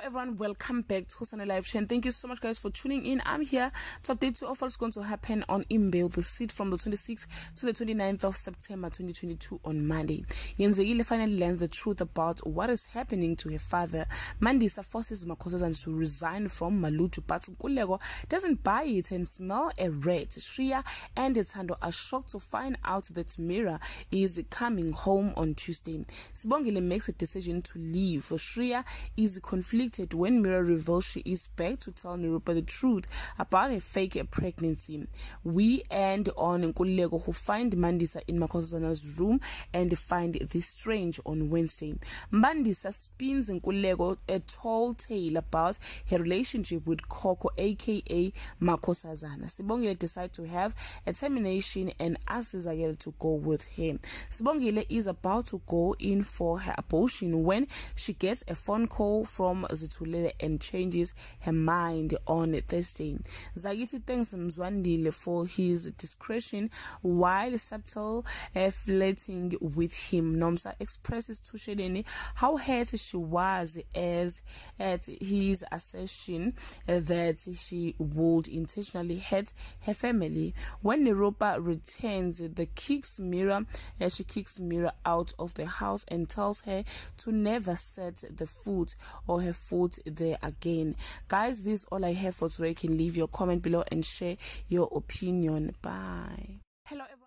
everyone, welcome back to Hosana Live Chain. Thank you so much guys for tuning in. I'm here to update you of what's going to happen on Imbewu, the seat from the 26th to the 29th of September 2022 on Monday. Yenzekile finally learns the truth about what is happening to her father. Mandisa forces Makhosazana to resign from Malutu, but Nkululeko doesn't buy it and smell a rat. Shreya and Thando are shocked to find out that Mira is coming home on Tuesday. Sibongile makes a decision to leave. Shreya is conflicted when Mira reveals she is back to tell Nirupa the truth about a fake pregnancy. We end on Nkululeko, who find Mandisa in Makhosazana's room and find this strange on Wednesday. Mandisa spins Nkululeko a tall tale about her relationship with Coco, aka Makhosazana. Sibongile decides to have a termination and asks Zayel to go with him. Sibongile is about to go in for her abortion when she gets a phone call from Zitulele and changes her mind on Thursday. Zagiti thanks Mzwandile for his discretion while subtle flirting with him. Nomsa expresses to Shedeni how hurt she was at his assertion that she would intentionally hurt her family. When Nirupa returns, she kicks Mira out of the house and tells her to never set the foot or her foot there again. Guys, this is all I have for today. You can leave your comment below and share your opinion. Bye. Hello everyone.